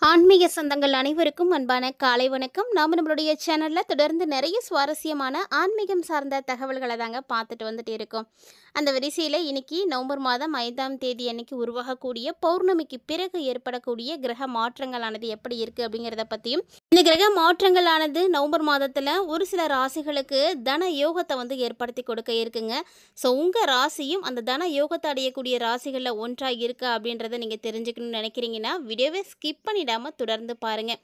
ஆன்மீக சொந்தங்கள் அனைவருக்கும் அன்பான காலை வணக்கம். நாம் நம்மளுடைய சேனலில் தொடர்ந்து நிறைய சுவாரஸ்யமான ஆன்மீகம் சார்ந்த தகவல்களை தாங்க பார்த்துட்டு வந்துட்டு இருக்கோம். அந்த வரிசையில் இன்னைக்கு நவம்பர் மாதம் 5ஆம் தேதி அன்னைக்கு உருவாகக்கூடிய பௌர்ணமிக்கு பிறகு ஏற்படக்கூடிய கிரக மாற்றங்களானது எப்படி இருக்குது அப்படிங்கிறத பற்றியும், இந்த கிரக மாற்றங்களானது நவம்பர் மாதத்தில் ஒரு சில ராசிகளுக்கு தன யோகத்தை வந்து ஏற்படுத்தி கொடுக்க இருக்குங்க. ஸோ உங்கள் ராசியும் அந்த தன யோகத்தை அடையக்கூடிய ராசிகளில் ஒன்றாக இருக்கா அப்படின்றத நீங்கள் தெரிஞ்சுக்கணும்னு நினைக்கிறீங்கன்னா வீடியோவை ஸ்கிப் பண்ணிடாமல் தொடர்ந்து பாருங்கள்.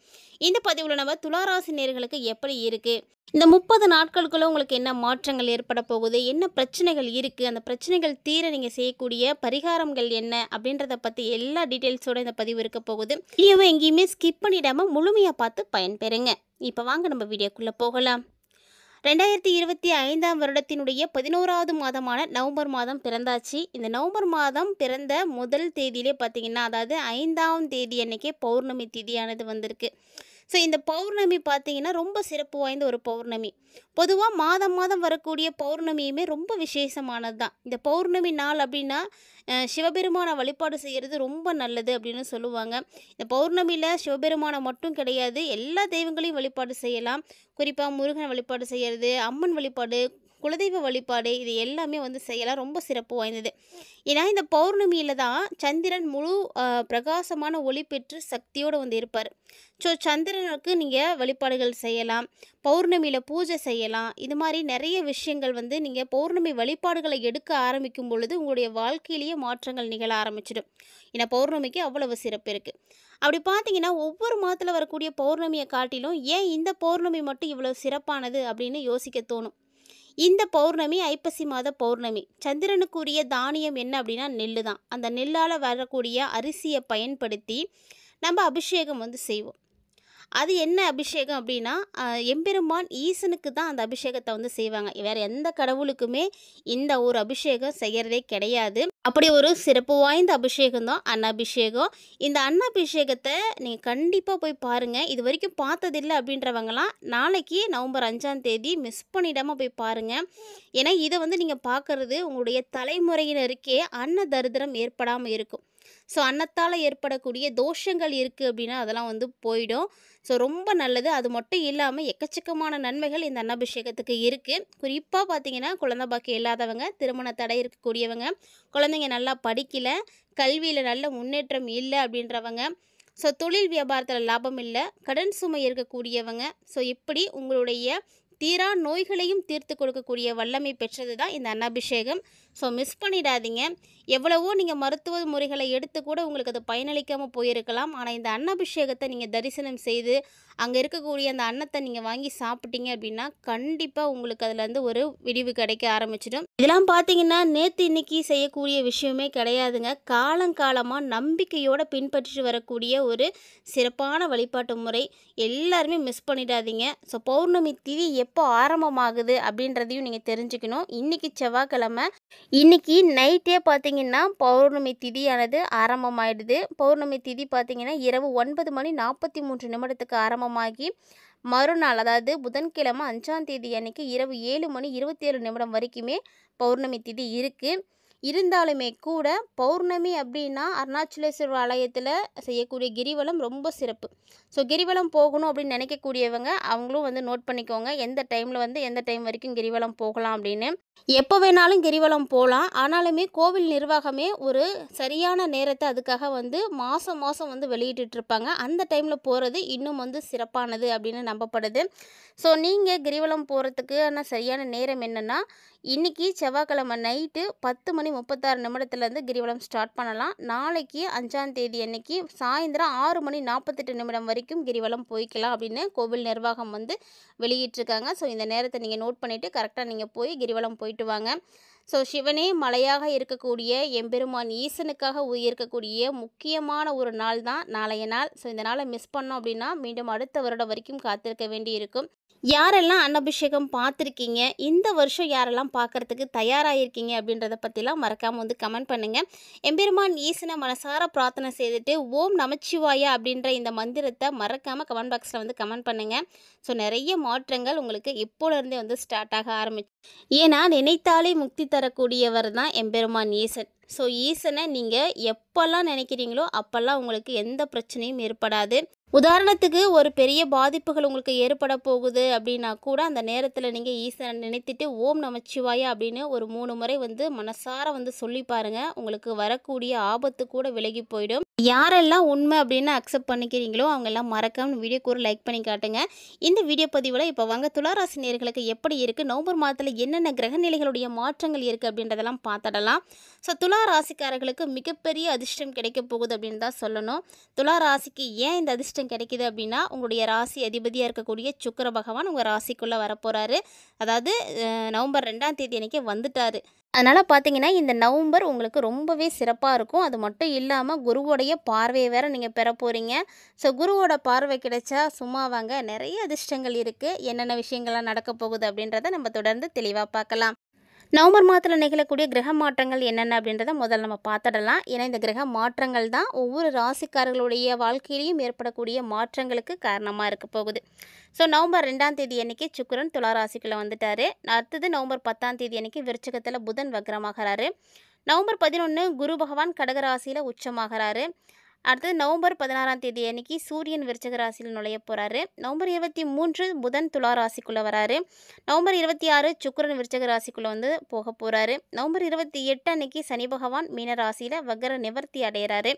இந்த பதிவில் நம்ம துளாராசி நேயர்களுக்கு எப்படி இருக்குது, இந்த 30 நாட்களுக்குள்ள உங்களுக்கு என்ன மாற்றங்கள் ஏற்பட போகுது, என்ன பிரச்சனைகள் இருக்குது, அந்த பிரச்சனைகள் தீர நீங்கள் செய்யக்கூடிய பரிகாரங்கள் என்ன அப்படின்றத பற்றி எல்லா டீட்டெயில்ஸோட இந்த பதிவு இருக்க போகுது. வீடியோவை எங்கேயுமே ஸ்கிப் பண்ணிடாமல் முழுமையாக பார்த்து பயன்பெறுங்க. இப்போ வாங்க நம்ம வீடியோக்குள்ளே போகலாம். 2025ஆம் வருடத்தினுடைய 11வது மாதமான நவம்பர் மாதம் பிறந்தாச்சு. இந்த நவம்பர் மாதம் பிறந்த முதல் தேதியிலே பார்த்தீங்கன்னா, அதாவது 5ஆம் தேதி அன்னைக்கே பௌர்ணமி திதியானது வந்திருக்கு. ஸோ இந்த பௌர்ணமி பார்த்தீங்கன்னா ரொம்ப சிறப்பு வாய்ந்த ஒரு பௌர்ணமி. பொதுவாக மாதம் மாதம் வரக்கூடிய பௌர்ணமியுமே ரொம்ப விசேஷமானது தான். இந்த பௌர்ணமி நாள் அப்படின்னா சிவபெருமானை வழிபாடு செய்கிறது ரொம்ப நல்லது அப்படின்னு சொல்லுவாங்க. இந்த பௌர்ணமியில் சிவபெருமானை மட்டும் கிடையாது, எல்லா தெய்வங்களையும் வழிபாடு செய்யலாம். குறிப்பாக முருகன் வழிபாடு செய்கிறது, அம்மன் வழிபாடு, குலதெய்வ வழிபாடு, இது எல்லாமே வந்து செய்யலாம். ரொம்ப சிறப்பு வாய்ந்தது. ஏன்னா இந்த பௌர்ணமியில் தான் சந்திரன் முழு பிரகாசமான ஒளி பெற்று சக்தியோடு வந்து இருப்பார். ஸோ சந்திரனுக்கு நீங்கள் வழிபாடுகள் செய்யலாம், பௌர்ணமியில் பூஜை செய்யலாம். இது மாதிரி நிறைய விஷயங்கள் வந்து நீங்கள் பௌர்ணமி வழிபாடுகளை எடுக்க ஆரம்பிக்கும் பொழுது உங்களுடைய வாழ்க்கையிலேயே மாற்றங்கள் நிகழ ஆரம்பிச்சிடும். ஏன்னா பௌர்ணமிக்கு அவ்வளவு சிறப்பு இருக்குது. அப்படி பார்த்தீங்கன்னா ஒவ்வொரு மாதத்தில் வரக்கூடிய பௌர்ணமியை காட்டிலும் ஏன் இந்த பௌர்ணமி மட்டும் இவ்வளோ சிறப்பானது அப்படின்னு யோசிக்க தோணும். இந்த பௌர்ணமி ஐப்பசி மாத பௌர்ணமி. சந்திரனுக்குரிய தானியம் என்ன அப்படின்னா நெல் தான். அந்த நெல்லால் வரக்கூடிய அரிசியை பயன்படுத்தி நம்ம அபிஷேகம் வந்து செய்வோம். அது என்ன அபிஷேகம் அப்படின்னா எம்பெருமான் ஈசனுக்கு தான் அந்த அபிஷேகத்தை வந்து செய்வாங்க. வேறு எந்த கடவுளுக்குமே இந்த ஒரு அபிஷேகம் செய்கிறதே கிடையாது. அப்படி ஒரு சிறப்பு வாய்ந்த அபிஷேகம் தான் அன்னாபிஷேகம். இந்த அன்னாபிஷேகத்தை நீங்கள் கண்டிப்பாக போய் பாருங்கள். இது வரைக்கும் பார்த்ததில்லை அப்படின்றவங்களாம் நாளைக்கு நவம்பர் 5ஆம் தேதி மிஸ் பண்ணிடாமல் போய் பாருங்கள். ஏன்னா இதை வந்து நீங்கள் பார்க்குறது உங்களுடைய தலைமுறையினருக்கே அன்ன தரித்திரம் ஏற்படாமல் இருக்கும். ஸோ அன்னத்தால் ஏற்படக்கூடிய தோஷங்கள் இருக்குது அப்படின்னா அதெல்லாம் வந்து போயிடும். ஸோ ரொம்ப நல்லது. அது மட்டும் இல்லாமல் எக்கச்சக்கமான நன்மைகள் இந்த அன்னாபிஷேகத்துக்கு இருக்குது. குறிப்பாக பார்த்தீங்கன்னா குழந்தை பாக்கியம் இல்லாதவங்க, திருமண தடை இருக்கக்கூடியவங்க, குழந்தைங்க நல்லா படிக்கலை, கல்வியில் நல்ல முன்னேற்றம் இல்லை அப்படின்றவங்க, ஸோ தொழில் வியாபாரத்தில் லாபம் இல்லை, கடன் சுமை இருக்கக்கூடியவங்க, ஸோ இப்படி உங்களுடைய தீரா நோய்களையும் தீர்த்து கொடுக்கக்கூடிய வல்லமை பெற்றது தான் இந்த அன்னாபிஷேகம். ஸோ மிஸ் பண்ணிடாதீங்க. எவ்வளவோ நீங்கள் மருத்துவ முறைகளை எடுத்து கூட உங்களுக்கு அது பயனளிக்காமல் போயிருக்கலாம். ஆனால் இந்த அன்னாபிஷேகத்தை நீங்கள் தரிசனம் செய்து அங்கே இருக்கக்கூடிய அந்த அன்னத்தை நீங்கள் வாங்கி சாப்பிட்டீங்க அப்படின்னா கண்டிப்பாக உங்களுக்கு அதுலேருந்து ஒரு விடிவு கிடைக்க ஆரம்பிச்சிடும். இதெல்லாம் பார்த்தீங்கன்னா நேற்று இன்னைக்கு செய்யக்கூடிய விஷயமே கிடையாதுங்க. காலங்காலமாக நம்பிக்கையோடு பின்பற்றி வரக்கூடிய ஒரு சிறப்பான வழிபாட்டு முறை. எல்லாருமே மிஸ் பண்ணிடாதீங்க. ஸோ பௌர்ணமி திதி எப்போ ஆரம்பமாகுது அப்படின்றதையும் நீங்கள் தெரிஞ்சுக்கணும். இன்றைக்கி செவ்வாய்க்கிழமை, இன்றைக்கி நைட்டே பார்த்தீங்கன்னா பௌர்ணமி திதியானது ஆரம்பமாயிடுது. பௌர்ணமி திதி பார்த்தீங்கன்னா இரவு 9:43 ஆரம்பமாகி மறுநாள், அதாவது புதன்கிழமை 5ஆம் தேதி அன்னைக்கு இரவு 7:27 வரைக்குமே பௌர்ணமி திதி இருக்குது. இருந்தாலுமே கூட பௌர்ணமி அப்படின்னா அருணாச்சலேஸ்வரர் ஆலயத்தில் செய்யக்கூடிய கிரிவலம் ரொம்ப சிறப்பு. ஸோ கிரிவலம் போகணும் அப்படின்னு நினைக்கக்கூடியவங்க அவங்களும் வந்து நோட் பண்ணிக்கோங்க. எந்த டைமில் வந்து எந்த டைம் வரைக்கும் கிரிவலம் போகலாம் அப்படின்னு. எப்போ வேணாலும் கிரிவலம் போகலாம். ஆனாலுமே கோவில் நிர்வாகமே ஒரு சரியான நேரத்தை அதுக்காக வந்து மாதம் மாதம் வந்து வெளியிட்டுருப்பாங்க. அந்த டைமில் போகிறது இன்னும் வந்து சிறப்பானது அப்படின்னு நம்பப்படுது. ஸோ நீங்கள் கிரிவலம் போகிறதுக்கான சரியான நேரம் என்னென்னா, இன்றைக்கி செவ்வாய்க்கிழமை நைட்டு 10:36 கிரிவலம் ஸ்டார்ட் பண்ணலாம். நாளைக்கு 5ஆம் தேதி அன்னைக்கு சாயந்தரம் 6:48 வரைக்கும் கிரிவலம் போய்க்கலாம் அப்படின்னு கோவில் நிர்வாகம் வந்து வெளியிட்டிருக்காங்க. ஸோ இந்த நேரத்தை நீங்கள் நோட் பண்ணிவிட்டு கரெக்டாக நீங்கள் போய் கிரிவலம் போயிட்டு வாங்க. ஸோ சிவனே மலையாக இருக்கக்கூடிய எம்பெருமான் ஈசனுக்காக இருக்கக்கூடிய முக்கியமான ஒரு நாள் தான் நாளைய நாள். ஸோ இந்த நாளை மிஸ் பண்ணோம் அப்படின்னா மீண்டும் அடுத்த வருடம் வரைக்கும் காத்திருக்க வேண்டி இருக்கும். யாரெல்லாம் அன்னபிஷேகம் பார்த்துருக்கீங்க, இந்த வருஷம் யாரெல்லாம் பார்க்கறதுக்கு தயாராகிருக்கீங்க அப்படின்றத பற்றிலாம் மறக்காமல் வந்து கமெண்ட் பண்ணுங்கள். எம்பெருமான் ஈசனை மனசார பிரார்த்தனை செய்துட்டு ஓம் நமச்சிவாயா அப்படின்ற இந்த மந்திரத்தை மறக்காமல் கமெண்ட் பாக்ஸில் வந்து கமெண்ட் பண்ணுங்கள். ஸோ நிறைய மாற்றங்கள் உங்களுக்கு இப்போலேருந்தே வந்து ஸ்டார்ட் ஆக ஆரம்பிச்சு. ஏன்னா நினைத்தாலே முக்தி தரக்கூடியவர் தான் எம்பெருமான் ஈசன். ஸோ ஈசனை நீங்கள் எப்போல்லாம் நினைக்கிறீங்களோ அப்போல்லாம் உங்களுக்கு எந்த பிரச்சனையும் ஏற்படாது. உதாரணத்துக்கு ஒரு பெரிய பாதிப்புகள் உங்களுக்கு ஏற்பட போகுது அப்படின்னா கூட அந்த நேரத்தில் நீங்கள் ஈசனை நினைத்துட்டு ஓம் நமச்சிவாயா அப்படின்னு ஒரு 3 முறை வந்து மனசார வந்து சொல்லி பாருங்கள். உங்களுக்கு வரக்கூடிய ஆபத்து கூட விலகி போயிடும். யாரெல்லாம் உண்மை அப்படின்னு அக்செப்ட் பண்ணிக்கிறீங்களோ அவங்கெல்லாம் மறக்காம வீடியோக்கு ஒரு லைக் பண்ணி காட்டுங்க. இந்த வீடியோ பதிவில் இப்போ வாங்க துளாராசி நேயர்களுக்கு எப்படி இருக்குது, நவம்பர் மாதத்தில் என்னென்ன கிரகநிலைகளுடைய மாற்றங்கள் இருக்குது அப்படின்றதெல்லாம் பார்த்துடலாம். ஸோ துலா ராசிக்காரர்களுக்கு மிகப்பெரிய அதிர்ஷ்டம் கிடைக்க போகுது அப்படின்னு தான் சொல்லணும். துலா ராசிக்கு ஏன் இந்த அதிர்ஷ்டம் கிடைக்கிது அப்படின்னா, உங்களுடைய ராசி அதிபதியாக இருக்கக்கூடிய சுக்கிர பகவான் உங்கள் ராசிக்குள்ளே வரப்போகிறாரு. அதாவது நவம்பர் 2ஆம் தேதி அன்றைக்கி வந்துட்டார். அதனால் பார்த்தீங்கன்னா இந்த நவம்பர் உங்களுக்கு ரொம்பவே சிறப்பாக இருக்கும். அது மட்டும் இல்லாமல் குருவோடைய பார்வையை வேறு நீங்கள் பெற போகிறீங்க. ஸோ குருவோட பார்வை கிடைச்சா சும்மாவாங்க, நிறைய அதிர்ஷ்டங்கள் இருக்குது. என்னென்ன விஷயங்கள்லாம் நடக்க போகுது அப்படின்றத நம்ம தொடர்ந்து தெளிவாக பார்க்கலாம். நவம்பர் மாதத்தில் நிகழக்கூடிய கிரக மாற்றங்கள் என்னென்ன அப்படின்றத முதல்ல நம்ம பார்த்துடலாம். ஏன்னா இந்த கிரக மாற்றங்கள் தான் ஒவ்வொரு ராசிக்காரர்களுடைய வாழ்க்கையிலையும் ஏற்படக்கூடிய மாற்றங்களுக்கு காரணமாக இருக்க போகுது. ஸோ நவம்பர் 2ஆம் தேதி அன்றைக்கி சுக்கிரன் துலா ராசிக்குள்ளே வந்துட்டார். அடுத்தது நவம்பர் 10ஆம் தேதி அன்றைக்கி விருச்சிகத்தில் புதன் வக்ரமாகிறாரு. நவம்பர் 11 குரு பகவான் கடகராசியில் உச்சமாகிறாரு. அடுத்தது நவம்பர் 16ஆம் தேதி அன்றைக்கி சூரியன் விருச்சிக ராசியில் நுழைய போகிறாரு. நவம்பர் 23 புதன் துலா ராசிக்குள்ளே வராரு. நவம்பர் 26 சுக்கிரன் விருச்சிக ராசிக்குள்ளே வந்து போக போகிறாரு. நவம்பர் 28 அன்றைக்கி சனி பகவான் மீன ராசியில் வக்ர நிவர்த்தி அடைகிறாரு.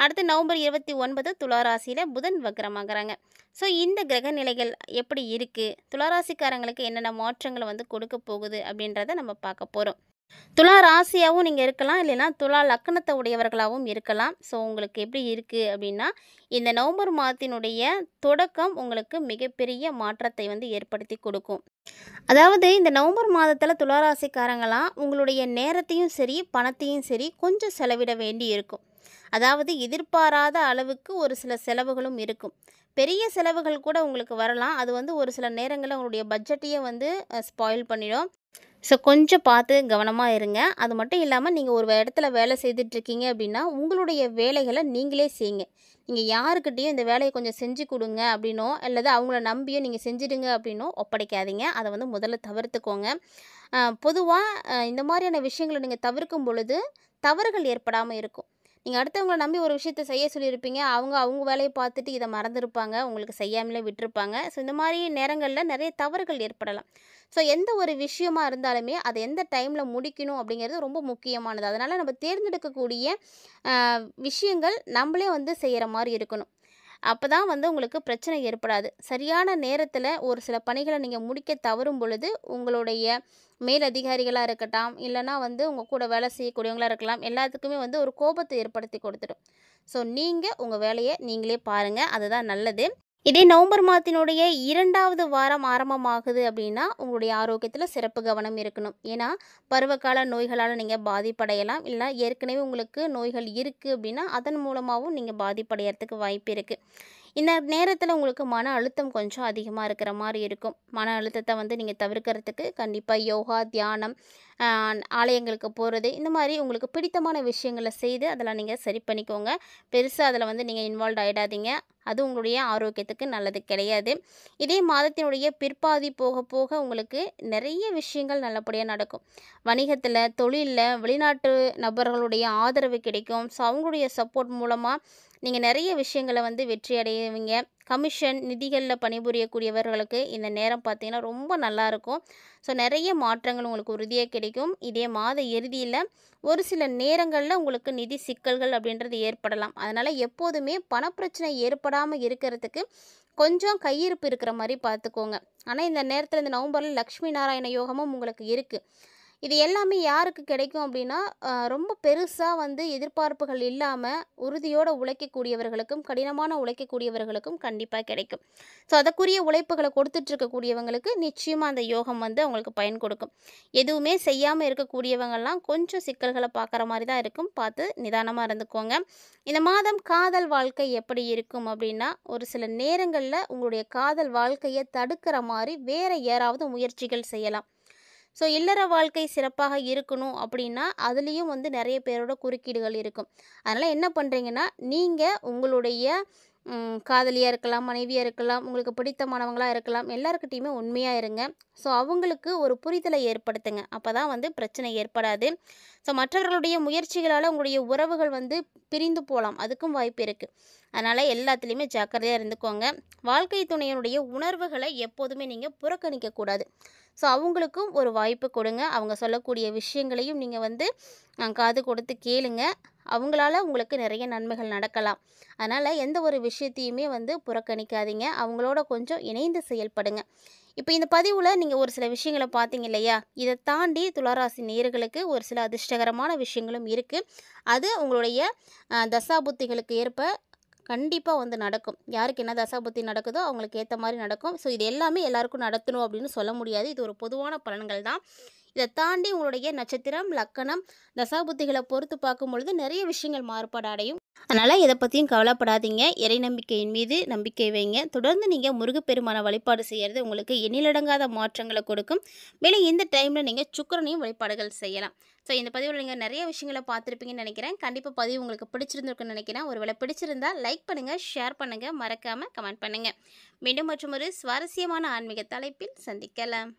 அடுத்து நவம்பர் 29 துலா ராசியில் புதன் வக்ரமாகறாங்க. ஸோ இந்த கிரக நிலைகள் எப்படி இருக்குது, துளாராசிக்காரங்களுக்கு என்னென்ன மாற்றங்களை வந்து கொடுக்க போகுது அப்படின்றத நம்ம பார்க்க போகிறோம். துலா ராசியாகவும் நீங்கள் இருக்கலாம், இல்லைன்னா துலா லக்கணத்தை உடையவர்களாகவும் இருக்கலாம். ஸோ உங்களுக்கு எப்படி இருக்குது அப்படின்னா, இந்த நவம்பர் மாதத்தினுடைய தொடக்கம் உங்களுக்கு மிகப்பெரிய மாற்றத்தை வந்து ஏற்படுத்தி கொடுக்கும். அதாவது இந்த நவம்பர் மாதத்தில் துளாராசிக்காரங்களாம் உங்களுடைய நேரத்தையும் சரி பணத்தையும் சரி கொஞ்சம் செலவிட வேண்டி இருக்கும். அதாவது எதிர்பாராத அளவுக்கு ஒரு சில செலவுகளும் இருக்கும். பெரிய செலவுகள் கூட உங்களுக்கு வரலாம். அது வந்து ஒரு சில நேரங்களில் உங்களுடைய பட்ஜெட்டையே வந்து ஸ்பாயில் பண்ணிடும். ஸோ கொஞ்சம் பார்த்து கவனமாக இருங்க. அது மட்டும் இல்லாமல் நீங்கள் ஒரு இடத்துல வேலை செய்துட்ருக்கீங்க அப்படின்னா உங்களுடைய வேலைகளை நீங்களே செய்யுங்க. நீங்கள் யாருக்கிட்டேயும் இந்த வேலையை கொஞ்சம் செஞ்சு கொடுங்க அப்படின்னோ அல்லது அவங்கள நம்பியோ நீங்கள் செஞ்சிடுங்க அப்படின்னோ ஒப்படைக்காதீங்க. அதை வந்து முதல்ல தவிர்த்துக்கோங்க. பொதுவாக இந்த மாதிரியான விஷயங்களை நீங்கள் தவிர்க்கும் பொழுது தவறுகள் ஏற்படாமல் இருக்கும். நீங்கள் அடுத்தவங்களை நம்பி ஒரு விஷயத்த செய்ய சொல்லியிருப்பீங்க, அவங்க வேலையை பார்த்துட்டு இதை மறந்துருப்பாங்க, உங்களுக்கு செய்யாமலே விட்டுருப்பாங்க. ஸோ இந்த மாதிரி நேரங்களில் நிறைய தவறுகள் ஏற்படலாம். ஸோ எந்த ஒரு விஷயமா இருந்தாலுமே அதை எந்த டைமில் முடிக்கணும் அப்படிங்கிறது ரொம்ப முக்கியமானது. அதனால் நம்ம தேர்ந்தெடுக்கக்கூடிய விஷயங்கள் நம்மளே வந்து செய்கிற மாதிரி இருக்கணும். அப்போ தான் வந்து உங்களுக்கு பிரச்சனை ஏற்படாது. சரியான நேரத்தில் ஒரு சில பணிகளை நீங்கள் முடிக்க தவறும் பொழுது உங்களுடைய மேலதிகாரிகளாக இருக்கட்டும், இல்லைனா வந்து உங்கள் கூட வேலை செய்யக்கூடியவங்களாக இருக்கலாம், எல்லாத்துக்குமே வந்து ஒரு கோபத்தை ஏற்படுத்தி கொடுத்துடும். ஸோ நீங்கள் உங்கள் வேலையை நீங்களே பாருங்கள், அதுதான் நல்லது. இதே நவம்பர் மாதத்தினுடைய 2வது வாரம் ஆரம்பமாகுது அப்படின்னா உங்களுடைய ஆரோக்கியத்தில் சிறப்பு கவனம் இருக்கணும். ஏன்னா பருவகால நோய்களால் நீங்கள் பாதிப்படையலாம். இல்லை ஏற்கனவே உங்களுக்கு நோய்கள் இருக்குது அப்படின்னா அதன் மூலமாகவும் நீங்கள் பாதிப்படைகிறதுக்கு வாய்ப்பு இருக்குது. இந்த நேரத்தில் உங்களுக்கு மன அழுத்தம் கொஞ்சம் அதிகமாக இருக்கிற மாதிரி இருக்கும். மன அழுத்தத்தை வந்து நீங்கள் தவிர்க்கிறதுக்கு கண்டிப்பாக யோகா, தியானம், ஆலயங்களுக்கு போகிறது, இந்த மாதிரி உங்களுக்கு பிடித்தமான விஷயங்களை செய்து அதெல்லாம் நீங்கள் சரி பண்ணிக்கோங்க. பெருசாக அதில் வந்து நீங்கள் இன்வால்வ் ஆகிடாதீங்க. அது உங்களுடைய ஆரோக்கியத்துக்கு நல்லது கிடையாது. இதே மாதத்தினுடைய பிற்பாதி போக போக உங்களுக்கு நிறைய விஷயங்கள் நல்லபடியாக நடக்கும். வணிகத்தில், தொழிலில் வெளிநாட்டு நபர்களுடைய ஆதரவு கிடைக்கும். ஸோ அவங்களுடைய சப்போர்ட் மூலமாக நீங்கள் நிறைய விஷயங்களை வந்து வெற்றி அடைவீங்க. கமிஷன், நிதிகளில் பணிபுரியக்கூடியவர்களுக்கு இந்த நேரம் பார்த்திங்கன்னா ரொம்ப நல்லாயிருக்கும். ஸோ நிறைய மாற்றங்கள் உங்களுக்கு உறுதியாக கிடைக்கும். இதே மாத இறுதியில் ஒரு சில நேரங்களில் உங்களுக்கு நிதி சிக்கல்கள் அப்படின்றது ஏற்படலாம். அதனால் எப்போதுமே பணப்பிரச்சனை ஏற்படாமல் இருக்கிறதுக்கு கொஞ்சம் கையிருப்பு இருக்கிற மாதிரி பார்த்துக்கோங்க. ஆனால் இந்த நேரத்தில் இந்த நவம்பரில் லக்ஷ்மி நாராயண யோகமும் உங்களுக்கு இருக்குது. இது எல்லாமே யாருக்கு கிடைக்கும் அப்படின்னா, ரொம்ப பெருசா வந்து எதிர்பார்ப்புகள் இல்லாம உறுதியோட உழைக்கக்கூடியவர்களுக்கும், கடினமான உழைக்கக்கூடியவர்களுக்கும் கண்டிப்பா கிடைக்கும். ஸோ அதற்குரிய உழைப்புகள கொடுத்துட்டு இருக்கக்கூடியவங்களுக்கு நிச்சயமா அந்த யோகம் வந்து அவங்களுக்கு பயன் கொடுக்கும். எதுவுமே செய்யாம இருக்கக்கூடியவங்கலாம் கொஞ்சம் சிக்கல்கள பார்க்குற மாரி தான் இருக்கும். பார்த்து நிதானமா இருந்துக்கோங்க. இந்த மாதம் காதல் வாழ்க்கை எப்படி இருக்கும் அப்படின்னா, ஒரு சில நேரங்கள்ல உங்களுடைய காதல் வாழ்க்கைய தடுக்கிற மாரி வேற யாராவது முயற்சிகள் செய்யலாம். ஸோ இல்லற வாழ்க்கை சிறப்பாக இருக்கணும் அப்படின்னா, அதுலேயும் வந்து நிறைய பேரோட குறுக்கீடுகள் இருக்கும். அதனால் என்ன பண்ணுறீங்கன்னா, நீங்கள் உங்களுடைய காதலியாக இருக்கலாம், மனைவியாக இருக்கலாம், உங்களுக்கு பிடித்தமானவங்களா இருக்கலாம், எல்லாருக்கிட்டேயுமே உண்மையாக இருங்க. ஸோ அவங்களுக்கு ஒரு புரிதலை ஏற்படுத்துங்க. அப்போ தான் வந்து பிரச்சனை ஏற்படாது. ஸோ மற்றவர்களுடைய முயற்சிகளால் உங்களுடைய உறவுகள் வந்து பிரிந்து போகலாம், அதுக்கும் வாய்ப்பு இருக்குது. அதனால் எல்லாத்துலேயுமே ஜாக்கிரதையாக இருந்துக்கோங்க. வாழ்க்கை துணையினுடைய உணர்வுகளை எப்போதுமே நீங்கள் புறக்கணிக்கக்கூடாது. ஸோ அவங்களுக்கும் ஒரு வாய்ப்பு கொடுங்க. அவங்க சொல்லக்கூடிய விஷயங்களையும் நீங்கள் வந்து காது கொடுத்து கேளுங்க. அவங்களால உங்களுக்கு நிறைய நன்மைகள் நடக்கலாம். அதனால் எந்த ஒரு விஷயத்தையுமே வந்து புறக்கணிக்காதீங்க. அவங்களோட கொஞ்சம் இணைந்து செயல்படுங்க. இப்போ இந்த பதிவில் நீங்கள் ஒரு சில விஷயங்களை பார்த்தீங்க இல்லையா? இதை தாண்டி துளாராசி நேயர்களுக்கு ஒரு சில அதிர்ஷ்டகரமான விஷயங்களும் இருக்குது. அது உங்களுடைய தசாபுத்திகளுக்கு ஏற்ப கண்டிப்பாக வந்து நடக்கும். யாருக்கு என்ன தசாபுத்தி நடக்குதோ அவங்களுக்கு ஏற்ற மாதிரி நடக்கும். ஸோ இது எல்லாமே எல்லாருக்கும் நடத்தணும் அப்படின்னு சொல்ல முடியாது. இது ஒரு பொதுவான பலன்கள் தான். இதை தாண்டி உங்களுடைய நட்சத்திரம், லக்கணம், தசாபுத்திகளை பொறுத்து பார்க்கும்பொழுது நிறைய விஷயங்கள் மாறுபாடு அடையும். அதனால் இதை பற்றியும் கவலைப்படாதீங்க. இறை நம்பிக்கையின் மீது நம்பிக்கை வைங்க. தொடர்ந்து நீங்கள் முருகப்பெருமான வழிபாடு செய்கிறது உங்களுக்கு எண்ணிலடங்காத மாற்றங்களை கொடுக்கும். மேலும் இந்த டைமில் நீங்கள் சுக்கிரனையும் வழிபாடுகள் செய்யலாம். ஸோ இந்த பதிவில் நீங்கள் நிறைய விஷயங்களை பார்த்துருப்பீங்கன்னு நினைக்கிறேன். கண்டிப்பாக பதிவு உங்களுக்கு பிடிச்சிருந்துருக்குன்னு நினைக்கிறேன். ஒருவேளை பிடிச்சிருந்தா லைக் பண்ணுங்கள், ஷேர் பண்ணுங்கள், மறக்காமல் கமெண்ட் பண்ணுங்கள். மீண்டும் மற்றும் ஒரு சுவாரஸ்யமான ஆன்மீக தலைப்பில் சந்திக்கலாம்.